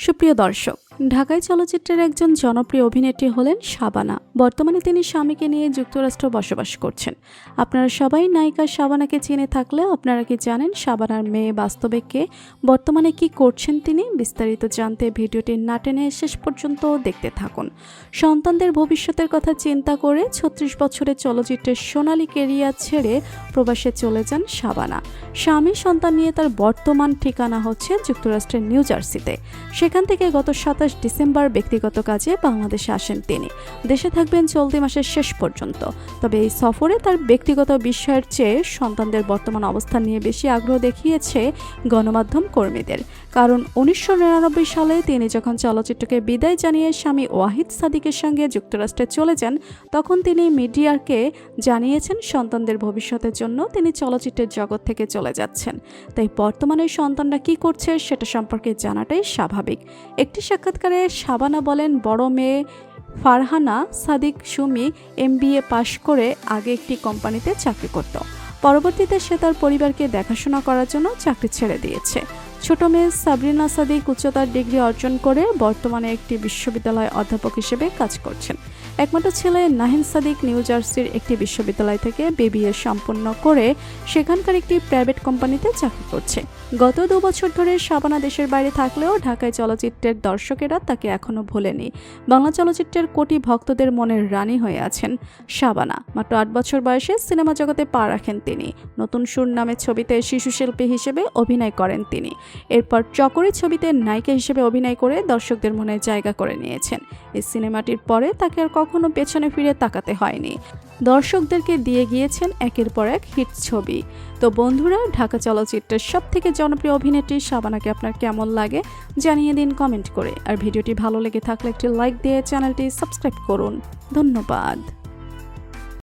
সুপ্রিয় দর্শক, ঢাকায় চলচ্চিত্রের একজন জনপ্রিয় অভিনেত্রী হলেন শাবানা। বর্তমানে তিনি স্বামীকে নিয়ে যুক্তরাষ্ট্র বসবাস করছেন। আপনারা সবাই নায়িকা শাবানাকে চিনে থাকলে আপনারা কি জানেন শাবানার মেয়ে বাস্তবে কে, বর্তমানে কি করছেন তিনি? বিস্তারিত জানতে ভিডিওটি না টেনে শেষ পর্যন্ত দেখতে থাকুন। সন্তানদের ভবিষ্যতের কথা চিন্তা করে ৩৬ বছরের চলচ্চিত্রের সোনালী কেরিয়ার ছেড়ে প্রবাসে চলে যান শাবানা। স্বামী সন্তান নিয়ে তার বর্তমান ঠিকানা হচ্ছে যুক্তরাষ্ট্রের নিউ জার্সিতে। সেখান থেকে গত ২৭ ডিসেম্বর ব্যক্তিগত কাজে বাংলাদেশে আসেন তিনি। দেশে থাকবেন চলতি মাসের শেষ পর্যন্ত। তবে এই সফরে তার ব্যক্তিগত বিষয়ের চেয়ে সন্তানদের বর্তমান অবস্থান নিয়ে বেশি আগ্রহ দেখিয়েছে গণমাধ্যম কর্মীদের। কারণ ১৯৯৯ সালে তিনি যখন চলচ্চিত্রকে বিদায় জানিয়ে স্বামী ওয়াহিদ সাদিকের সঙ্গে যুক্তরাষ্ট্রে চলে যান, তখন তিনি মিডিয়াকে জানিয়েছেন সন্তানদের ভবিষ্যতের জন্য তিনি চলচ্চিত্রের জগৎ থেকে চলে যাচ্ছেন। তাই বর্তমানে সন্তানরা কি করছে সেটা সম্পর্কে জানাটাই স্বাভাবিক। একটি সাক্ষাৎকারে শাবানা বলেন, বড় মেয়ে ফারহানা সাদিক সুমি MBA পাশ করে আগে একটি কোম্পানিতে চাকরি করত। পরবর্তীতে সে তার পরিবারকে দেখাশোনা করার জন্য চাকরি ছেড়ে দিয়েছে। ছোট মেয়ে সাবরিনা সাদিক উচ্চতর ডিগ্রি অর্জন করে বর্তমানে একটি বিশ্ববিদ্যালয়ে অধ্যাপক হিসেবে কাজ করছেন। একমাত্র ছেলে নাহিন সাদিক নিউ জার্সির একটি বিশ্ববিদ্যালয় থেকে BBA সম্পন্ন করে সেখানকার একটি প্রাইভেট কোম্পানিতে চাকরি করছে। গত ২ বছর ধরে শাবানা দেশের বাইরে থাকলেও ঢাকায় চলচ্চিত্রের দর্শকেরা তাকে এখনো ভোলেনি। বাংলা চলচ্চিত্রের কোটি ভক্তদের মনের রানী হয়ে আছেন শাবানা। মাত্র ৮ বছর বয়সে সিনেমা জগতে পা রাখেন তিনি। নতুন সুর নামে ছবিতে শিশু শিল্পী হিসেবে অভিনয় করেন তিনি। এরপর চকরি ছবিতে নায়িকা হিসেবে অভিনয় করে দর্শকদের মনে জায়গা করে নিয়েছেন। এই সিনেমাটির পরে তাকে আর কখনো পেছনে ফিরে তাকাতে হয়নি। দর্শকদেরকে দিয়ে গিয়েছেন একের পর এক হিট ছবি। তো বন্ধুরা, ঢাকা চলচ্চিত্রের সবথেকে জনপ্রিয় অভিনেত্রী শাবানাকে আপনার কেমন লাগে জানিয়ে দিন কমেন্ট করে। আর ভিডিওটি ভালো লেগে থাকলে একটি লাইক দিয়ে চ্যানেলটি সাবস্ক্রাইব করুন। ধন্যবাদ।